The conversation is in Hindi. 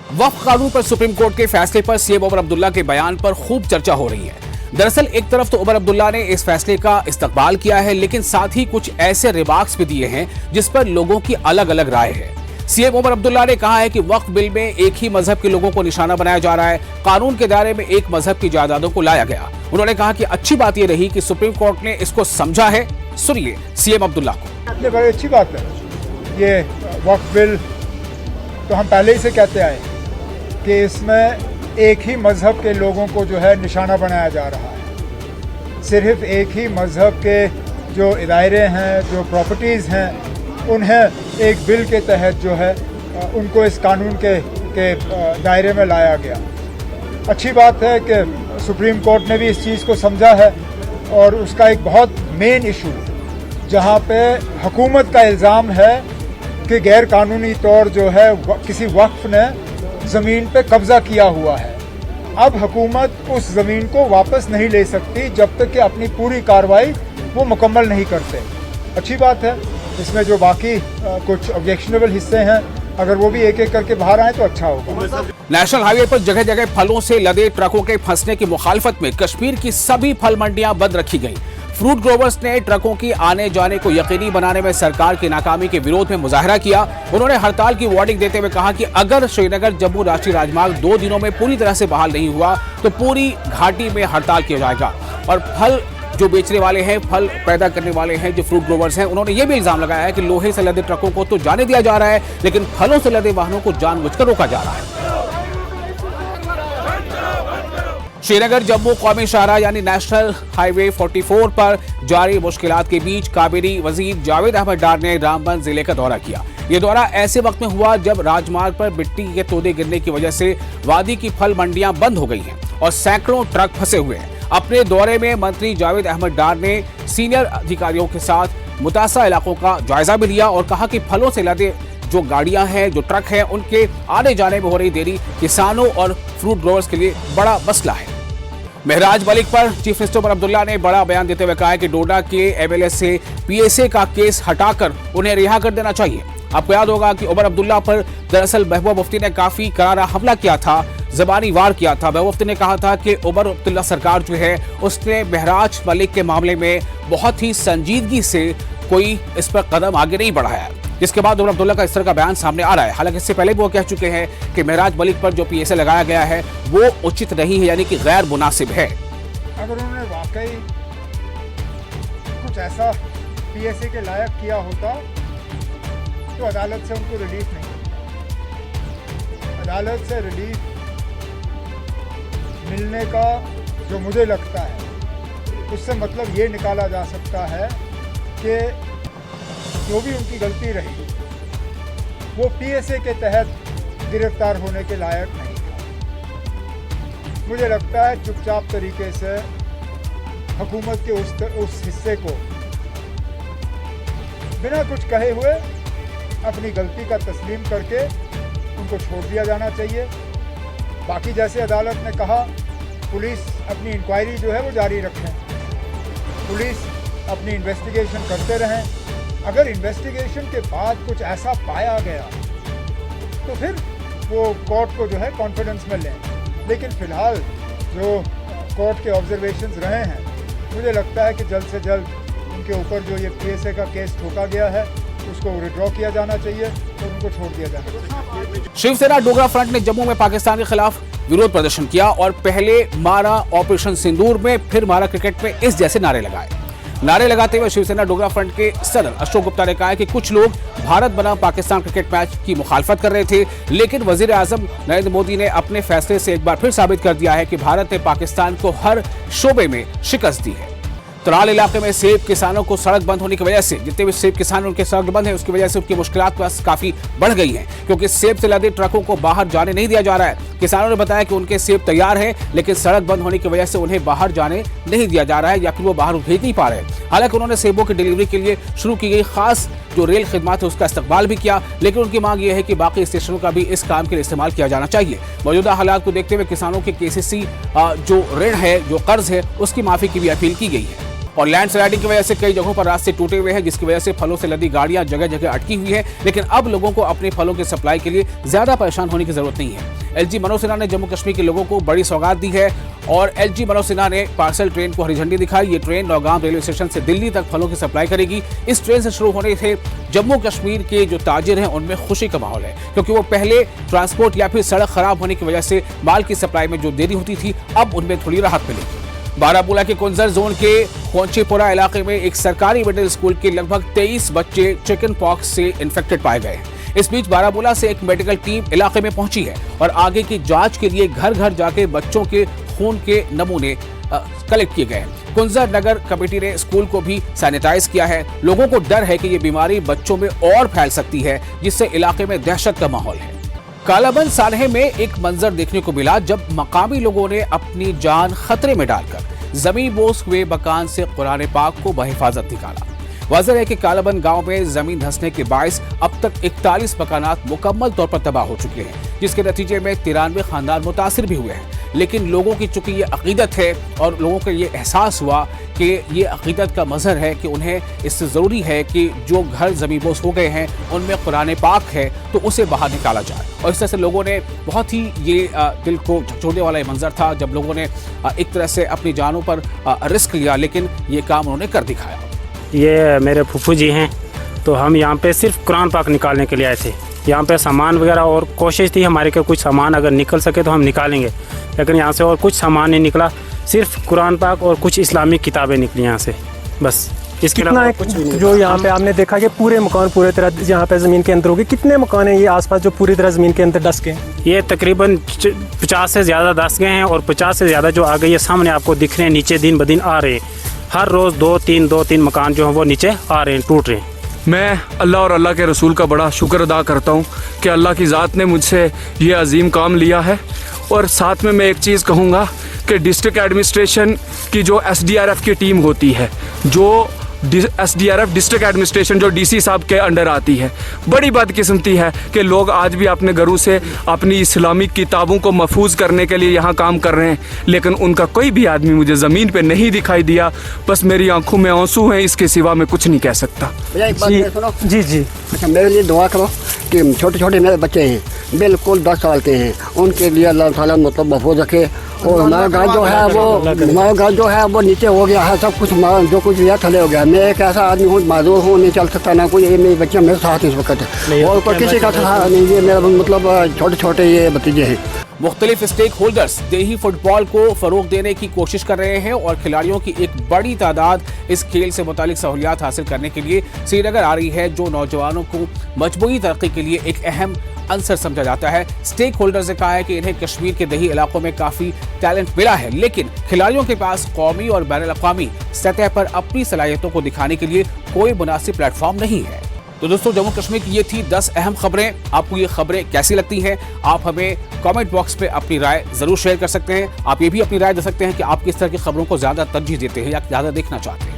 वक्फ कानून पर सुप्रीम कोर्ट के फैसले पर सीएम उमर अब्दुल्ला के बयान पर खूब चर्चा हो रही है। दरअसल एक तरफ तो उमर अब्दुल्ला ने इस फैसले का इस्तकबाल किया है, लेकिन साथ ही कुछ ऐसे रिमार्क्स भी दिए हैं जिस पर लोगों की अलग अलग राय है। सीएम उमर अब्दुल्ला ने कहा है कि वक्फ बिल में एक ही मजहब के लोगों को निशाना बनाया जा रहा है, कानून के दायरे में एक मजहब की जायदादों को लाया गया। उन्होंने कहा कि अच्छी बात यह रही कि सुप्रीम कोर्ट ने इसको समझा है। सुनिए सीएम अब्दुल्ला को। ये बड़ी अच्छी बात है। ये वक्फ बिल तो हम पहले ही से कहते आए कि इसमें एक ही मजहब के लोगों को जो है निशाना बनाया जा रहा है। सिर्फ एक ही मजहब के जो इदारे हैं, जो प्रॉपर्टीज़ हैं, उन्हें एक बिल के तहत जो है उनको इस कानून के दायरे में लाया गया। अच्छी बात है कि सुप्रीम कोर्ट ने भी इस चीज़ को समझा है और उसका एक बहुत मेन इशू जहाँ पे हुकूमत का इल्ज़ाम है कि गैर कानूनी तौर जो है किसी वक्फ ने ज़मीन पे कब्ज़ा किया हुआ है। अब हुकूमत उस ज़मीन को वापस नहीं ले सकती जब तक कि अपनी पूरी कार्रवाई वो मुकम्मल नहीं करते। अच्छी बात है। इसमें जो बाकी कुछ ऑब्जेक्शनेबल हिस्से हैं, अगर वो भी एक एक करके बाहर आए तो अच्छा होगा। नेशनल हाईवे पर जगह जगह फलों से लदे ट्रकों के फंसने की मुखालफत में कश्मीर की सभी फल मंडियां बंद रखी गईं। फ्रूट ग्रोवर्स ने ट्रकों की आने जाने को यकीनी बनाने में सरकार की नाकामी के विरोध में मुजाहरा किया। उन्होंने हड़ताल की वार्निंग देते हुए कहा कि अगर श्रीनगर जम्मू राष्ट्रीय राजमार्ग 2 दिनों में पूरी तरह से बहाल नहीं हुआ तो पूरी घाटी में हड़ताल किया जाएगा। और फल जो बेचने वाले हैं, फल पैदा करने वाले हैं, जो फ्रूट ग्रोवर्स हैं, उन्होंने ये भी इल्जाम लगाया है कि लोहे से लदे ट्रकों को तो जाने दिया जा रहा है, लेकिन फलों से लदे वाहनों को जानबूझकर रोका जा रहा है। श्रीनगर जम्मू कौमी शाहराह यानी नेशनल हाईवे 44 पर जारी मुश्किलात के बीच काबिनी वजीर जावेद अहमद डार ने रामबन जिले का दौरा किया। ये दौरा ऐसे वक्त में हुआ जब राजमार्ग पर मिट्टी के तोदे गिरने की वजह से वादी की फल मंडियां बंद हो गई हैं और सैकड़ों ट्रक फंसे हुए हैं। अपने दौरे में मंत्री जावेद अहमद डार ने सीनियर अधिकारियों के साथ मुतासा इलाकों का जायजा भी लिया और कहा कि फलों से लदे जो गाड़ियां हैं, जो ट्रक हैं, उनके आने जाने में हो रही देरी किसानों और फ्रूट ग्रोवर्स के लिए बड़ा मसला है। महराज मलिक पर चीफ मिनिस्टर उमर अब्दुल्ला ने बड़ा बयान देते हुए कहा है कि डोडा के एमएलए से पीएसए का केस हटाकर उन्हें रिहा कर देना चाहिए। आपको याद होगा कि उमर अब्दुल्ला पर दरअसल महबूबा मुफ्ती ने काफी करारा हमला किया था, ज़बानी वार किया था। महबूबा मुफ्ती ने कहा था कि उमर अब्दुल्ला सरकार जो है उसने महराज मलिक के मामले में बहुत ही संजीदगी से कोई इस पर कदम आगे नहीं बढ़ाया, जिसके बाद उमर अब्दुल्ला का इस तरह का बयान सामने आ रहा है। हालांकि इससे पहले भी वो कह चुके हैं कि महराज मलिक पर जो पीएसए लगाया गया है वो उचित नहीं है, यानी कि गैर मुनासिब है। अगर उन्होंने वाकई कुछ ऐसा पीएसए के लायक किया होता तो अदालत से उनको रिलीफ नहीं, अदालत से रिलीफ मिलने का जो मुझे लगता है उससे मतलब ये निकाला जा सकता है कि जो भी उनकी गलती रही वो पीएसए के तहत गिरफ्तार होने के लायक नहीं था। मुझे लगता है चुपचाप तरीके से हुकूमत के उस हिस्से को बिना कुछ कहे हुए अपनी गलती का तस्लीम करके उनको छोड़ दिया जाना चाहिए। बाकी जैसे अदालत ने कहा, पुलिस अपनी इंक्वायरी जो है वो जारी रखें, पुलिस अपनी इन्वेस्टिगेशन करते रहें। अगर इन्वेस्टिगेशन के बाद कुछ ऐसा पाया गया तो फिर वो कोर्ट को जो है कॉन्फिडेंस में लें, लेकिन फ़िलहाल जो कोर्ट के ऑब्जर्वेशंस रहे हैं, मुझे लगता है कि जल्द से जल्द उनके ऊपर जो ये पीएसए का केस ठोका गया है उसको विड्रॉ किया जाना चाहिए और उनको छोड़ दिया जाना चाहिए। शिवसेना डोगरा फ्रंट ने जम्मू में पाकिस्तान के खिलाफ विरोध प्रदर्शन किया और पहले मारा ऑपरेशन सिंदूर में, फिर मारा क्रिकेट में, इस जैसे नारे लगाए। नारे लगाते हुए शिवसेना डोगरा फ्रंट के सदर अशोक गुप्ता ने कहा कि कुछ लोग भारत बनाम पाकिस्तान क्रिकेट मैच की मुखालफत कर रहे थे, लेकिन वजीर आजम नरेंद्र मोदी ने अपने फैसले से एक बार फिर साबित कर दिया है कि भारत ने पाकिस्तान को हर शोबे में शिकस्त दी है। तराल इलाके में सेब किसानों को सड़क बंद होने की वजह से, जितने भी सेब किसान उनके सड़क बंद है, उसकी वजह से उनकी मुश्किलात काफी बढ़ गई हैं, क्योंकि सेब से लदे ट्रकों को बाहर जाने नहीं दिया जा रहा है। किसानों ने बताया कि उनके सेब तैयार हैं, लेकिन सड़क बंद होने की वजह से उन्हें बाहर जाने नहीं दिया जा रहा है या फिर वो बाहर भेज नहीं पा रहे। हालांकि उन्होंने सेबों की डिलीवरी के लिए शुरू की गई खास जो रेल खिदमत है उसका इस्तकबाल भी किया, लेकिन उनकी मांग यह है कि बाकी स्टेशनों का भी इस काम के लिए इस्तेमाल किया जाना चाहिए। मौजूदा हालात को देखते हुए किसानों के केसीसी जो ऋण है, जो कर्ज है, उसकी माफी की भी अपील की गई है। और लैंडस्लाइडिंग की वजह से कई जगहों पर रास्ते टूटे हुए हैं, जिसकी वजह से फलों से लदी गाड़ियां जगह जगह अटकी हुई है। लेकिन अब लोगों को अपने फलों की सप्लाई के लिए ज्यादा परेशान होने की जरूरत नहीं है। एलजी मनोज सिन्हा ने जम्मू कश्मीर के लोगों को बड़ी सौगात दी है और एलजी मनोज सिन्हा ने पार्सल ट्रेन को हरी झंडी दिखाई। ये ट्रेन नौगाम रेलवे स्टेशन से दिल्ली तक फलों की सप्लाई करेगी। इस ट्रेन से शुरू होने से जम्मू कश्मीर के जो ताजिर हैं उनमें खुशी का माहौल है, क्योंकि वो पहले ट्रांसपोर्ट या फिर सड़क खराब होने की वजह से माल की सप्लाई में जो देरी होती थी, अब उनमें थोड़ी राहत मिलेगी। बारामूला के कुंजर जोन के कोंचीपुरा इलाके में एक सरकारी मिडिल स्कूल के लगभग 23 बच्चे चिकन पॉक्स से इन्फेक्टेड पाए गए हैं। इस बीच बारामूला से एक मेडिकल टीम इलाके में पहुंची है और आगे की जांच के लिए घर घर जाके बच्चों के खून के नमूने कलेक्ट किए गए हैं। कुंजर नगर कमेटी ने स्कूल को भी सैनिटाइज किया है। लोगों को डर है कि ये बीमारी बच्चों में और फैल सकती है, जिससे इलाके में दहशत का माहौल है। कालाबंद सानहे में एक मंजर देखने को मिला जब मकामी लोगों ने अपनी जान खतरे में डालकर जमीन बोस हुए मकान से कुरान पाक को बहिफाजत निकाला। वाज़ेह है कि कालाबंद गांव में जमीन धंसने के बायस अब तक 41 मकानात मुकम्मल तौर पर तबाह हो चुके हैं, जिसके नतीजे में 93 खानदान मुतासिर भी हुए हैं। लेकिन लोगों की चूंकि ये अकीदत है और लोगों को ये एहसास हुआ कि ये अकीदत का मजहर है कि उन्हें इससे ज़रूरी है कि जो घर ज़मीबोस हो गए हैं उनमें कुरान पाक है तो उसे बाहर निकाला जाए। और इस तरह से लोगों ने बहुत ही ये दिल को झकझोरने वाला मंजर था जब लोगों ने एक तरह से अपनी जानों पर रिस्क लिया, लेकिन ये काम उन्होंने कर दिखाया। ये मेरे फूफू जी हैं, तो हम यहाँ पे सिर्फ कुरान पाक निकालने के लिए आए थे। यहाँ पे सामान वगैरह और कोशिश थी हमारे के कुछ सामान अगर निकल सके तो हम निकालेंगे, लेकिन यहाँ से और कुछ सामान नहीं निकला, सिर्फ कुरान पाक और कुछ इस्लामिक किताबें निकली यहाँ से, बस। इसके अलावा कुछ भी नहीं। जो यहाँ पे आपने देखा कि पूरे मकान पूरे तरह यहाँ पे ज़मीन के अंदर होगी, कितने मकान हैं ये आसपास जो पूरी तरह ज़मीन के अंदर डस गए हैं? ये तकरीबन 50 से ज़्यादा दस गए हैं और 50 से ज़्यादा जो आ गए ये सामने आपको दिख रहे हैं, नीचे दिन ब दिन आ रहे हैं। हर रोज़ दो तीन मकान जो हैं वो नीचे आ रहे हैं, टूट रहे हैं। मैं अल्लाह और अल्लाह के रसूल का बड़ा शुक्र अदा करता हूँ कि अल्लाह की ज़ात ने मुझसे ये अजीम काम लिया है। और साथ में मैं एक चीज़ कहूँगा कि डिस्ट्रिक्ट एडमिनिस्ट्रेशन की जो SDRF की टीम होती है, जो SDRF डिस्ट्रिक्ट एडमिनिस्ट्रेशन जो DC साहब के अंडर आती है, बड़ी बदकिस्मती है कि लोग आज भी अपने घरों से अपनी इस्लामिक किताबों को महफूज करने के लिए यहाँ काम कर रहे हैं, लेकिन उनका कोई भी आदमी मुझे ज़मीन पे नहीं दिखाई दिया। बस मेरी आंखों में आंसू हैं, इसके सिवा मैं कुछ नहीं कह सकता। जी जी। अच्छा, मेरे लिए दुआ करो कि छोटे छोटे मेरे बच्चे हैं, बिल्कुल 10 साल के हैं, उनके लिए अल्लाह ताला मतलब महफूज रखे। और हमारा घर जो है वो नीचे हो गया है, सब कुछ जो कुछ यह थले हो गया। मैं एक ऐसा आदमी हूँ, माजूर हूँ, नहीं चल सकता ना कोई, ये मेरे बच्चे मेरे साथ इस वक्त और कोई किसी का सहारा नहीं। ये मेरा मतलब छोटे छोटे ये भतीजे हैं। मुख्तलिफ स्टेक होल्डर्स देही फुटबॉल को फरोग देने की कोशिश कर रहे हैं और खिलाड़ियों की एक बड़ी तादाद इस खेल से मुतालिक सहूलियात हासिल करने के लिए श्रीनगर आ रही है, जो नौजवानों को मजबूरी तरक्की के लिए एक अहम अंसर समझा जाता है। स्टेक होल्डर्स ने कहा है कि इन्हें कश्मीर के दही इलाकों में काफी टैलेंट मिला है, लेकिन खिलाड़ियों के पास कौमी और बैनुल-अक़वामी सतह पर अपनी सलाहियतों को दिखाने के लिए कोई मुनासिब प्लेटफॉर्म नहीं है। तो दोस्तों, जम्मू कश्मीर की ये थी 10 अहम खबरें। आपको ये खबरें कैसी लगती हैं? आप हमें कमेंट बॉक्स पे अपनी राय जरूर शेयर कर सकते हैं। आप ये भी अपनी राय दे सकते हैं कि आप किस तरह की खबरों को ज्यादा तरजीह देते हैं या ज्यादा देखना चाहते हैं।